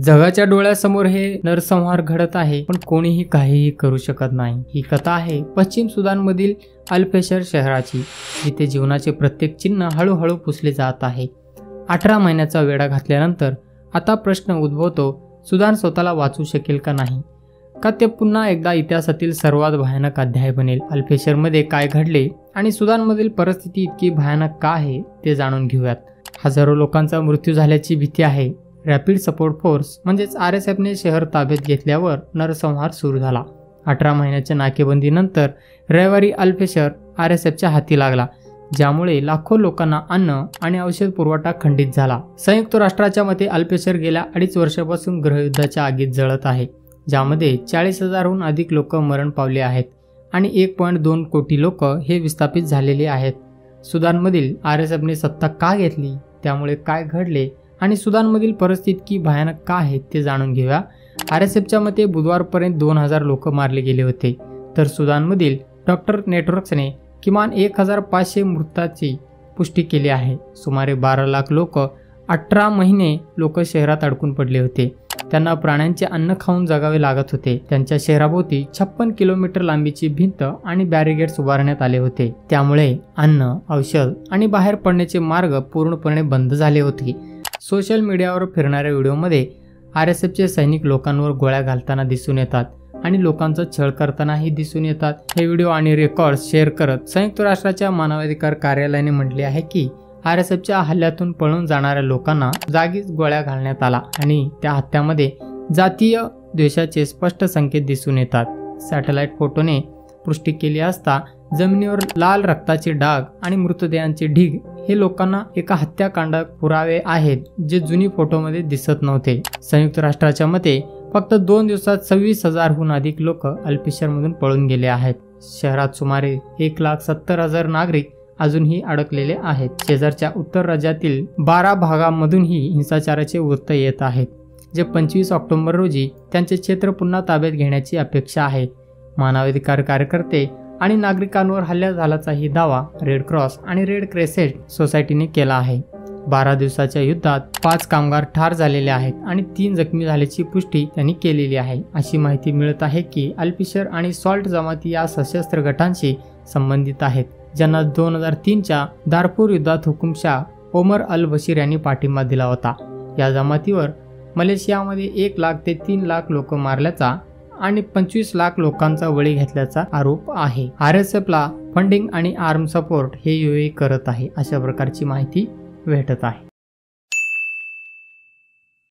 जगाच्या डोळ्यासमोर हे नरसंहार घडत आहे, पण कोणीही काहीही करू शकत नाही। ही कथा आहे पश्चिम सुदानमधील अल-फेशर शहराची, जिथे जीवनाचे प्रत्येक चिन्ह हळूहळू पुसले जात आहे। 18 महिन्याचा वेढा घातल्यानंतर आता प्रश्न उद्भवतो, सुदान स्वतःला वाचू शकेल का नाही? का ते पुन्हा एकदा इतिहासातील सर्वात भयानक अध्याय बनेल? अल-फेशरमध्ये काय घडले आणि सुदानमधील परिस्थिती इतकी भयानक का आहे ते जाणून घेऊयात। हजारो लोकांचा मृत्यू झाल्याची भीती आहे। रॅपिड सपोर्ट फोर्स म्हणजेच RSFने शहर ताब्यात घेतल्यावर नरसंहार सुरू झाला। 18 महिन्याच्या नाकेबंदीनंतर रविवारी अल-फेशर RSFच्या हाती लागला, ज्यामुळे लाखो लोकांना अन्न आणि औषध पुरवठा खंडित झाला। संयुक्त राष्ट्राच्या मते अल-फेशर गेल्या 2.5 वर्षापासून गृहयुद्धाच्या आगीत जळत आहे, ज्यामध्ये 40,000हून अधिक लोक मरण पावले आहेत आणि 1.2 कोटी लोक हे विस्थापित झालेले आहेत। सुदानमधील RSFने सत्ता का घेतली, त्यामुळे काय घडले आणि सुदानमधील परिस्थिती की भयानक का आहे ते जाणून घेऊया। RSFच्या मते बुधवारपर्यंत 2000 लोक मारले गेले होते, तर सुदानमधील डॉक्टर नेटवर्क्सने किमान 1500 मृतांची पुष्टी केली आहे। सुमारे 12 लाख लोक 18 महिने लोक शहरात अडकून पडले होते। त्यांना प्राण्यांचे अन्न खाऊन जगावे लागत होते। त्यांच्या शहराभोवती 56 किलोमीटर लांबीची भिंत आणि बॅरिगेड्स उभारण्यात आले होते, त्यामुळे अन्न, औषध आणि बाहेर पडण्याचे मार्ग पूर्णपणे बंद झाले होते। सोशल मीडियावर फिरणाऱ्या व्हिडिओमध्ये RSFचे सैनिक लोकांवर गोळ्या घालताना दिसून येतात आणि लोकांचा छळ करतानाही दिसून येतात। हे व्हिडिओ आणि रेकॉर्ड्स शेअर करत संयुक्त राष्ट्राच्या मानवाधिकार कार्यालयाने म्हटले आहे की RSFच्या हल्ल्यातून पळून जाणाऱ्या लोकांना जागीच गोळ्या घालण्यात आला आणि त्या हत्यामध्ये जातीय द्वेषाचे स्पष्ट संकेत दिसून येतात। सॅटेलाइट फोटोने पुष्टी केली असता जमिनीवर लाल रक्ताचे डाग आणि मृतदेहांचे ढीग हे लोकांना एका हत्याकांडात पुरावे आहेत, जे जुनी फोटोमध्ये दिसत नव्हते। संयुक्त राष्ट्राच्या मते फक्त 2 दिवसात 26,000हून अधिक लोक अल-फेशरमधून पळून गेले आहेत। शहरात सुमारे 1,70,000 नागरिक अजूनही अडकलेले आहेत। शेजारच्या उत्तर राज्यातील 12 भागांमधूनही हिंसाचाराचे वृत्त येत आहेत, जे 25 ऑक्टोबर रोजी त्यांचे क्षेत्र पुन्हा ताब्यात घेण्याची अपेक्षा आहे। मानवाधिकार कार्यकर्ते आणि नागरिकांवर हल्ला झाल्याचाही दावा रेड क्रॉस आणि रेड क्रेसेंट सोसायटीने केला आहे। 12 दिवसाच्या युद्धात 5 कामगार ठार झालेले आहेत आणि 3 जखमी झाल्याची पुष्टी त्यांनी केलेली आहे। अशी माहिती मिळत आहे की अल-फेशर आणि सॉल्ट जमाती या सशस्त्र गटांशी संबंधित आहेत, ज्यांना 2003च्या दारफूर युद्धात हुकुमशाह ओमर अल-बशीर यांनी पाठिंबा दिला होता। या जमातीवर मलेशियामध्ये 1 लाख ते 3 लाख लोक मारल्याचा आणि 25 लाख लोकांचा बळी घेतल्याचा आरोप आहे। RSFला फंडिंग आणि आर्म सपोर्ट हे UAE करत आहे, अशा प्रकारची माहिती भेटत आहे।